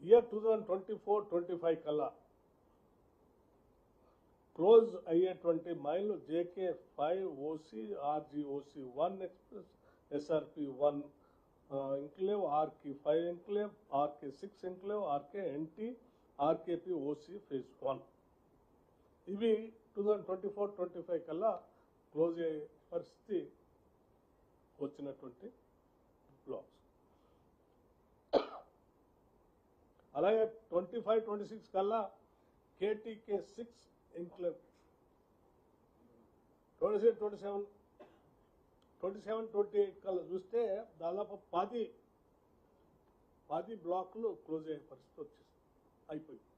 Year 2024-25 కల్లా close అయ్యేటువంటి మైళ్ళు JK 5 OC RGOC 1 express SRP 1 enclave RK 5 enclave RK 6 enclave RK NT RKP OC phase 1 ఇవి 2024-25 కల్లా close అయ్యే పరిస్థితి వచ్చినటువంటి బ్లాక్స్. అలాగే 25-26 కల్లా కేటీకే 6 ఎంక్లేవ్ 27-28 కల్లా చూస్తే దాదాపు 10 బ్లాక్లు క్లోజ్ అయ్యే పరిస్థితి వచ్చేసి అయిపోయింది.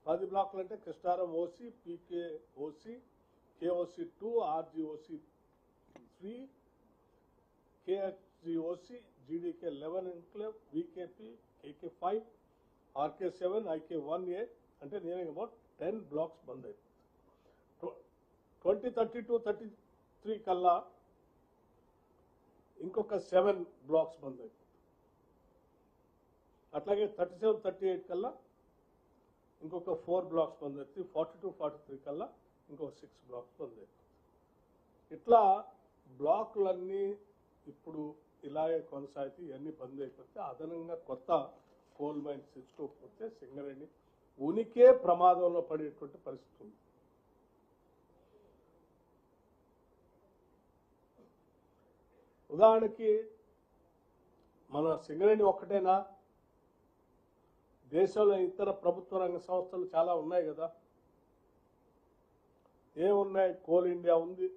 10 బ్లాక్లు అంటే Krishnaram OC, PK OC, KOC 2, RGOC 3, KHGOC, GDK 11 enclave, VKP, KK 5, RK 7, IK 1A అంటే నియరింగ్ అబౌట్ 10 బ్లాక్స్ బంద్ అయిపోతుంది. 2032-33 కల్లా ఇంకొక 7 బ్లాక్స్ బంద్ అయిపోతుంది. అట్లాగే 37-38 కల్లా ఇంకొక 4 బ్లాక్స్ బంద్ అవుతుంది. 42-43 కల్లా ఇంకొక 6 బ్లాక్స్ బంద్ అవుతుంది. ఇట్లా బ్లాకులన్నీ ఇప్పుడు ఇలాగే కొనసాగితే ఇవన్నీ బంద్ అయిపోతే అదనంగా కొత్త కోల్ మైన్స్ తెచ్చుకోకపోతే సింగరేణి ఉనికే ప్రమాదంలో పడేటువంటి పరిస్థితి ఉంది. ఉదాహరణకి మన సింగరేణి ఒక్కటేనా, దేశంలో ఇతర ప్రభుత్వ రంగ సంస్థలు చాలా ఉన్నాయి కదా. ఏమున్నాయి? కోల్ ఇండియా ఉంది,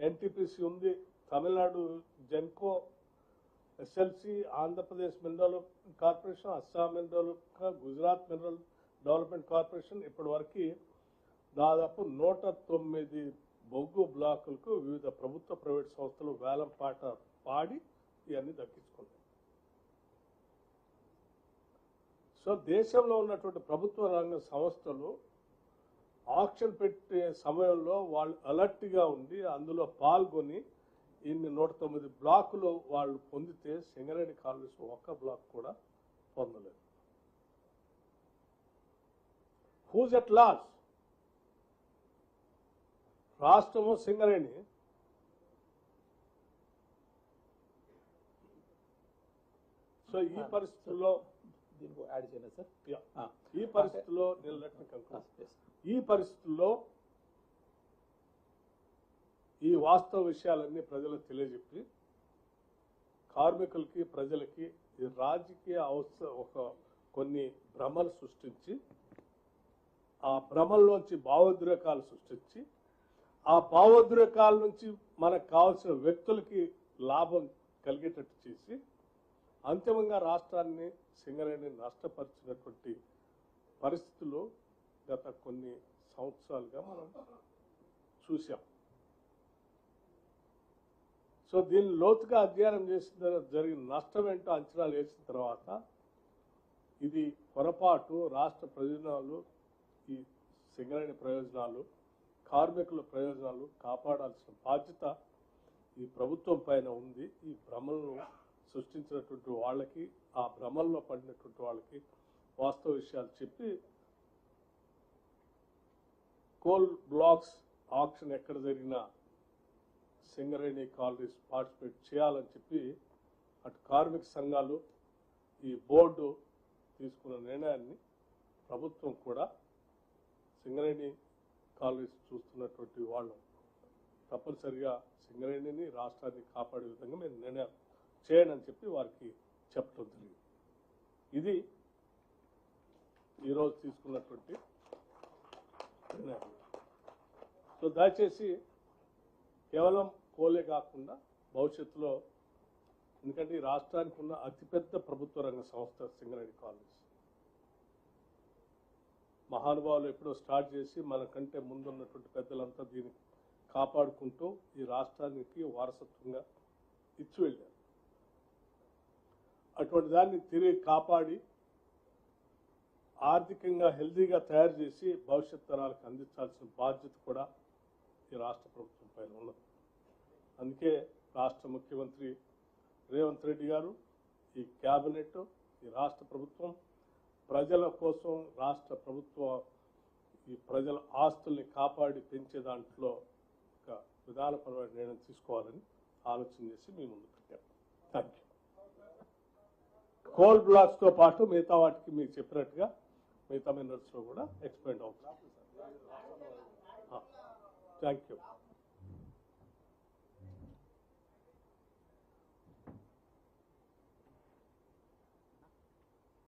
ఎన్టీపీసీ ఉంది, Tamil Nadu Genco, SLC, Andhra Pradesh mineral corporation, Assam mineral, Gujarat mineral development corporation. ఇప్పటి వరకు దాదాపు 109 బొగ్గు బ్లాకులకు వివిధ ప్రభుత్వ ప్రైవేట్ సంస్థలు వేలం పాట పాడి ఇవన్నీ దక్కించుకున్నాయి. సో దేశంలో ఉన్నటువంటి ప్రభుత్వ రంగ సంస్థలు ఆక్షన్ పెట్టే సమయంలో వాళ్ళు అలర్ట్గా ఉండి అందులో పాల్గొని ఇన్ని 109 బ్లాకులు వాళ్ళు పొందితే సింగరేణి కాలనీస్ ఒక్క బ్లాక్ కూడా పొందలేదు. Who's at loss? రాష్ట్రము సింగరేణి. సో ఈ పరిస్థితుల్లో ఈ పరిస్థితుల్లో ఈ పరిస్థితుల్లో ఈ వాస్తవ విషయాలన్నీ ప్రజలకు తెలియజెప్పి కార్మికులకి ప్రజలకి ఈ రాజకీయ కొన్ని భ్రమలు సృష్టించి ఆ భ్రమల్లోంచి భావోద్రేకాలు సృష్టించి ఆ భావోద్రేకాల నుంచి మనకు కావాల్సిన వ్యక్తులకి లాభం కలిగేటట్టు చేసి అంతిమంగా రాష్ట్రాన్ని సింగరేణిని నష్టపరిచినటువంటి పరిస్థితులు గత కొన్ని సంవత్సరాలుగా మనం చూసాం. సో దీన్ని లోతుగా అధ్యయనం చేసిన జరిగిన నష్టం ఏంటో అంచనాలు వేసిన తర్వాత ఇది పొరపాటు, రాష్ట్ర ప్రయోజనాలు, ఈ సింగరేణి ప్రయోజనాలు, కార్మికుల ప్రయోజనాలు కాపాడాల్సిన బాధ్యత ఈ ప్రభుత్వం పైన ఉంది. ఈ భ్రమలను సృష్టించినటువంటి వాళ్ళకి, ఆ భ్రమల్లో పడినటువంటి వాళ్ళకి వాస్తవ విషయాలు చెప్పి కోల్ బ్లాక్స్ ఆక్షన్ ఎక్కడ జరిగినా సింగరేణి కాలనీస్ పార్టిసిపేట్ చేయాలని చెప్పి అటు కార్మిక సంఘాలు, ఈ బోర్డు తీసుకున్న నిర్ణయాన్ని ప్రభుత్వం కూడా సింగరేణి కాలనీస్ చూస్తున్నటువంటి వాళ్ళు తప్పనిసరిగా సింగరేణిని రాష్ట్రాన్ని కాపాడే విధంగా మేము నిర్ణయం చేయండి అని చెప్పి వారికి చెప్పడం జరిగింది. ఇది ఈరోజు తీసుకున్నటువంటి నిర్ణయం. సో దయచేసి కేవలం కోలే కాకుండా భవిష్యత్తులో, ఎందుకంటే ఈ రాష్ట్రానికి ఉన్న అతిపెద్ద ప్రభుత్వ రంగ సంస్థ సింగరేణి కాలనీస్, మహానుభావులు ఎప్పుడో స్టార్ట్ చేసి మనకంటే ముందున్నటువంటి పెద్దలంతా దీన్ని కాపాడుకుంటూ ఈ రాష్ట్రానికి వారసత్వంగా ఇచ్చి వెళ్ళారు. అటువంటి దాన్ని తిరిగి కాపాడి ఆర్థికంగా హెల్దీగా తయారు చేసి భవిష్యత్ తరాలకు అందించాల్సిన బాధ్యత కూడా ఈ రాష్ట్ర ప్రభుత్వం పైన ఉన్నది. అందుకే రాష్ట్ర ముఖ్యమంత్రి రేవంత్ రెడ్డి గారు, ఈ క్యాబినెట్, ఈ రాష్ట్ర ప్రభుత్వం ప్రజల కోసం రాష్ట్ర ప్రభుత్వం ఈ ప్రజల ఆస్తుల్ని కాపాడి పెంచే దాంట్లో ఒక విధానపరమైన నిర్ణయం తీసుకోవాలని ఆలోచన చేసి మీ ముందు పెట్టాం. Thank you. కోల్ బ్లాక్స్ తో పాటు మిగతా వాటికి మీకు చెప్పినట్టుగా మిగతా మినరల్స్ లో కూడా ఎక్స్పెండ్ అవుతుంది. Thank you.